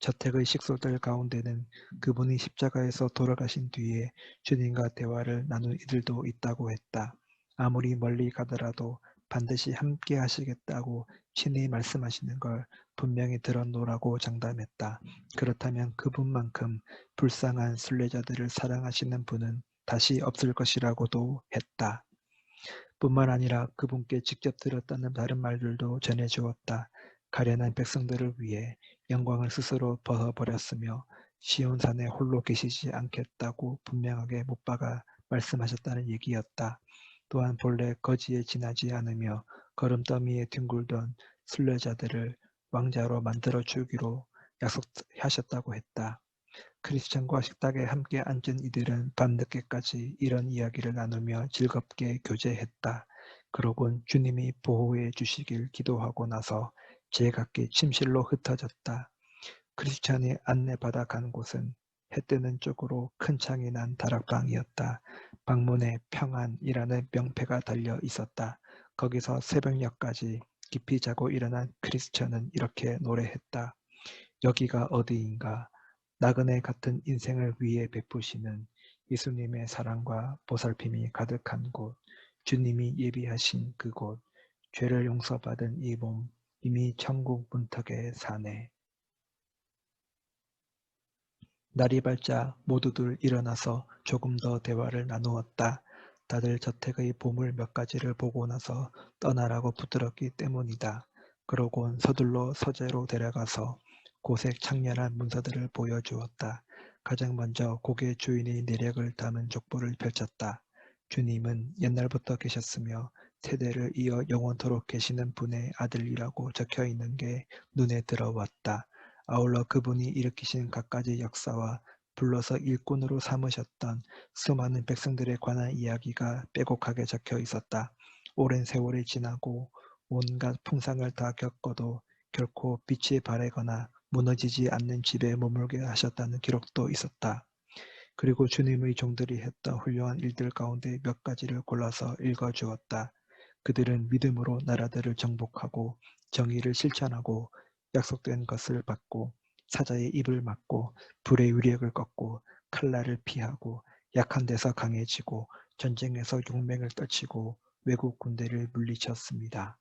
저택의 식소들 가운데는 그분이 십자가에서 돌아가신 뒤에 주님과 대화를 나눈 이들도 있다고 했다. 아무리 멀리 가더라도 반드시 함께 하시겠다고 친히 말씀하시는 걸 분명히 들었노라고 장담했다. 그렇다면 그분만큼 불쌍한 순례자들을 사랑하시는 분은 다시 없을 것이라고도 했다. 뿐만 아니라 그분께 직접 들었다는 다른 말들도 전해주었다. 가련한 백성들을 위해 영광을 스스로 벗어버렸으며 시온산에 홀로 계시지 않겠다고 분명하게 못 박아 말씀하셨다는 얘기였다. 또한 본래 거지에 지나지 않으며 걸음더미에 뒹굴던 순례자들을 왕자로 만들어 주기로 약속하셨다고 했다. 크리스천과 식탁에 함께 앉은 이들은 밤늦게까지 이런 이야기를 나누며 즐겁게 교제했다. 그러곤 주님이 보호해 주시길 기도하고 나서 제각기 침실로 흩어졌다. 크리스천이 안내받아 간 곳은 해 뜨는 쪽으로 큰 창이 난 다락방이었다. 방문에 평안이라는 명패가 달려 있었다. 거기서 새벽녘까지 깊이 자고 일어난 크리스천은 이렇게 노래했다. 여기가 어디인가? 나그네 같은 인생을 위해 베푸시는 예수님의 사랑과 보살핌이 가득한 곳, 주님이 예비하신 그곳, 죄를 용서받은 이 몸, 이미 천국 문턱에 사네. 날이 밝자 모두들 일어나서 조금 더 대화를 나누었다. 다들 저택의 보물 몇 가지를 보고 나서 떠나라고 붙들었기 때문이다. 그러곤 서둘러 서재로 데려가서 고색 창렬한 문서들을 보여주었다. 가장 먼저 고개 주인의 내력을 담은 족보를 펼쳤다. 주님은 옛날부터 계셨으며 세대를 이어 영원토록 계시는 분의 아들이라고 적혀 있는 게 눈에 들어왔다. 아울러 그분이 일으키신 갖가지 역사와 불러서 일꾼으로 삼으셨던 수많은 백성들에 관한 이야기가 빼곡하게 적혀 있었다. 오랜 세월이 지나고 온갖 풍상을 다 겪어도 결코 빛이 바래거나 무너지지 않는 집에 머물게 하셨다는 기록도 있었다. 그리고 주님의 종들이 했던 훌륭한 일들 가운데 몇 가지를 골라서 읽어주었다. 그들은 믿음으로 나라들을 정복하고 정의를 실천하고 약속된 것을 받고 사자의 입을 막고 불의 위력을 꺾고 칼날을 피하고 약한 데서 강해지고 전쟁에서 용맹을 떨치고 외국 군대를 물리쳤습니다.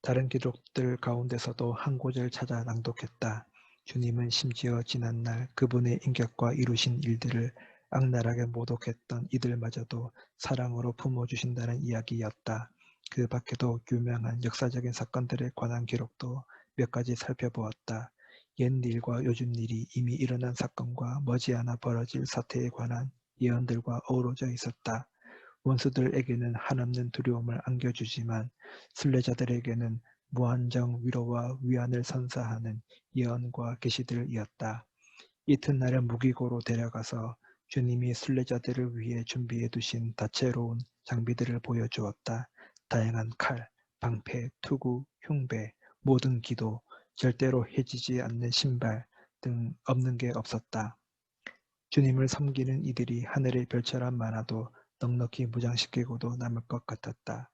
다른 기록들 가운데서도 한 구절 찾아 낭독했다. 주님은 심지어 지난날 그분의 인격과 이루신 일들을 악랄하게 모독했던 이들마저도 사랑으로 품어주신다는 이야기였다. 그 밖에도 유명한 역사적인 사건들에 관한 기록도 몇 가지 살펴보았다. 옛 일과 요즘 일이 이미 일어난 사건과 머지않아 벌어질 사태에 관한 예언들과 어우러져 있었다. 원수들에게는 한없는 두려움을 안겨주지만 순례자들에게는 무한정 위로와 위안을 선사하는 예언과 계시들이었다. 이튿날에 무기고로 데려가서 주님이 순례자들을 위해 준비해 두신 다채로운 장비들을 보여주었다. 다양한 칼, 방패, 투구, 흉배, 모든 기도, 절대로 해지지 않는 신발 등 없는 게 없었다. 주님을 섬기는 이들이 하늘의 별처럼 많아도 넉넉히 무장시키고도 남을 것 같았다.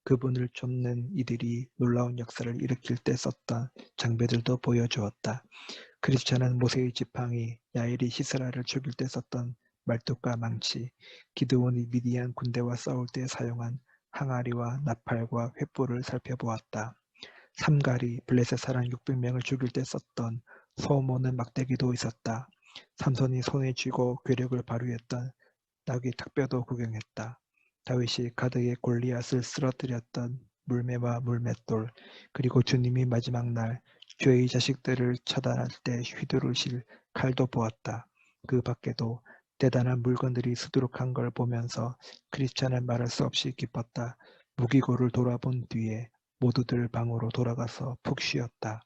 그분을 쫓는 이들이 놀라운 역사를 일으킬 때 썼던 장비들도 보여주었다. 크리스찬은 모세의 지팡이, 야엘이 시스라를 죽일 때 썼던 말뚝과 망치, 기드온이 미디안 군대와 싸울 때 사용한 항아리와 나팔과 횃불을 살펴보았다. 삼갈이 블레셋 사람 600명을 죽일 때 썼던 소모는 막대기도 있었다. 삼손이 손에 쥐고 괴력을 발휘했던 나귀 탁뼈도 구경했다. 다윗이 가드의 골리앗을 쓰러뜨렸던 물매와 물맷돌, 그리고 주님이 마지막 날 죄의 자식들을 처단할 때 휘두르실 칼도 보았다. 그 밖에도 대단한 물건들이 수두룩한 걸 보면서 크리스찬은 말할 수 없이 기뻤다. 무기고를 돌아본 뒤에 모두들 방으로 돌아가서 푹 쉬었다.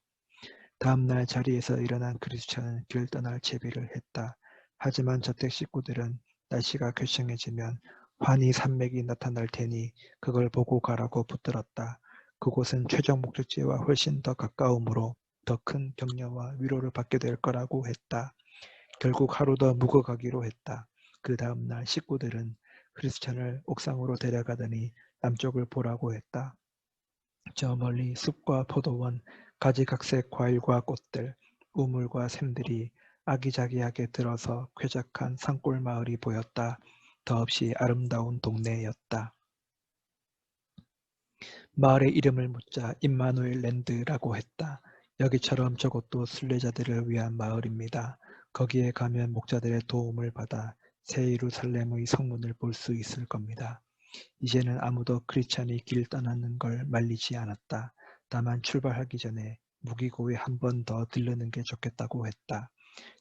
다음 날 자리에서 일어난 크리스찬은 길 떠날 채비를 했다. 하지만 저택 식구들은 날씨가 괴청해지면 환희 산맥이 나타날 테니 그걸 보고 가라고 붙들었다. 그곳은 최종 목적지와 훨씬 더 가까우므로 더 큰 격려와 위로를 받게 될 거라고 했다. 결국 하루 더 묵어가기로 했다. 그 다음 날 식구들은 크리스찬을 옥상으로 데려가더니 남쪽을 보라고 했다. 저 멀리 숲과 포도원, 가지각색 과일과 꽃들, 우물과 샘들이 아기자기하게 들어서 쾌적한 산골 마을이 보였다. 더없이 아름다운 동네였다. 마을의 이름을 묻자 임마누엘 랜드라고 했다. 여기처럼 저곳도 순례자들을 위한 마을입니다. 거기에 가면 목자들의 도움을 받아 새 예루살렘의 성문을 볼 수 있을 겁니다. 이제는 아무도 크리스찬이 길 떠나는 걸 말리지 않았다. 다만 출발하기 전에 무기고에 한 번 더 들르는 게 좋겠다고 했다.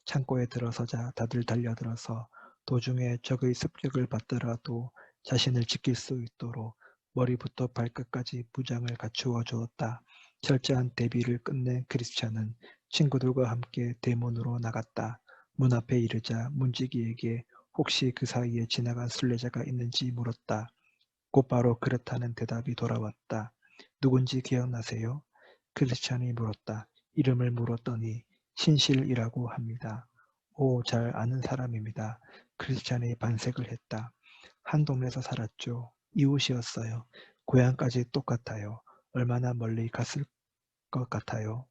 창고에 들어서자 다들 달려들어서 도중에 적의 습격을 받더라도 자신을 지킬 수 있도록 머리부터 발끝까지 무장을 갖추어 주었다. 철저한 대비를 끝낸 크리스찬은 친구들과 함께 대문으로 나갔다. 문 앞에 이르자 문지기에게 혹시 그 사이에 지나간 순례자가 있는지 물었다. 곧바로 그렇다는 대답이 돌아왔다. 누군지 기억나세요? 크리스찬이 물었다. 이름을 물었더니 신실이라고 합니다. 오, 잘 아는 사람입니다. 크리스찬이 반색을 했다. 한 동네에서 살았죠. 이웃이었어요. 고향까지 똑같아요. 얼마나 멀리 갔을 것 같아요.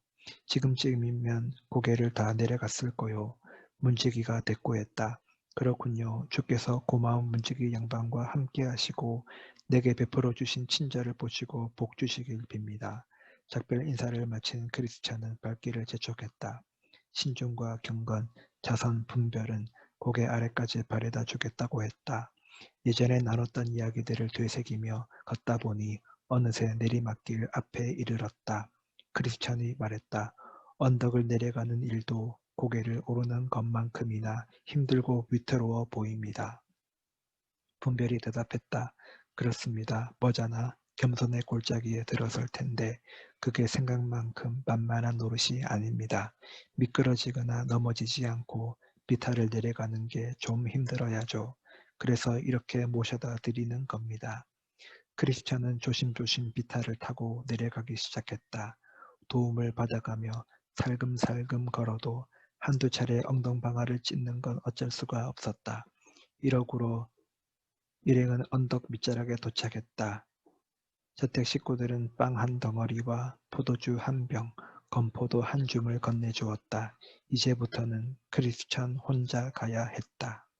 지금쯤이면 고개를 다 내려갔을 거요. 문지기가 대꾸했다. 그렇군요. 주께서 고마운 문지기 양반과 함께 하시고 내게 베풀어 주신 친절을 보시고 복 주시길 빕니다. 작별 인사를 마친 크리스찬은 발길을 재촉했다. 신중과 경건, 자선, 분별은 고개 아래까지 바래다 주겠다고 했다. 예전에 나눴던 이야기들을 되새기며 걷다 보니 어느새 내리막길 앞에 이르렀다. 크리스찬이 말했다. 언덕을 내려가는 일도 고개를 오르는 것만큼이나 힘들고 위태로워 보입니다. 분별이 대답했다. 그렇습니다. 머자나 겸손의 골짜기에 들어설 텐데 그게 생각만큼 만만한 노릇이 아닙니다. 미끄러지거나 넘어지지 않고 비탈을 내려가는 게 좀 힘들어야죠. 그래서 이렇게 모셔다 드리는 겁니다. 크리스찬은 조심조심 비탈을 타고 내려가기 시작했다. 도움을 받아가며 살금살금 걸어도 한두 차례 엉덩방아를 찢는 건 어쩔 수가 없었다. 이러고로 일행은 언덕 밑자락에 도착했다. 저택 식구들은 빵 한 덩어리와 포도주 한 병, 건포도 한 줌을 건네주었다. 이제부터는 크리스천 혼자 가야 했다.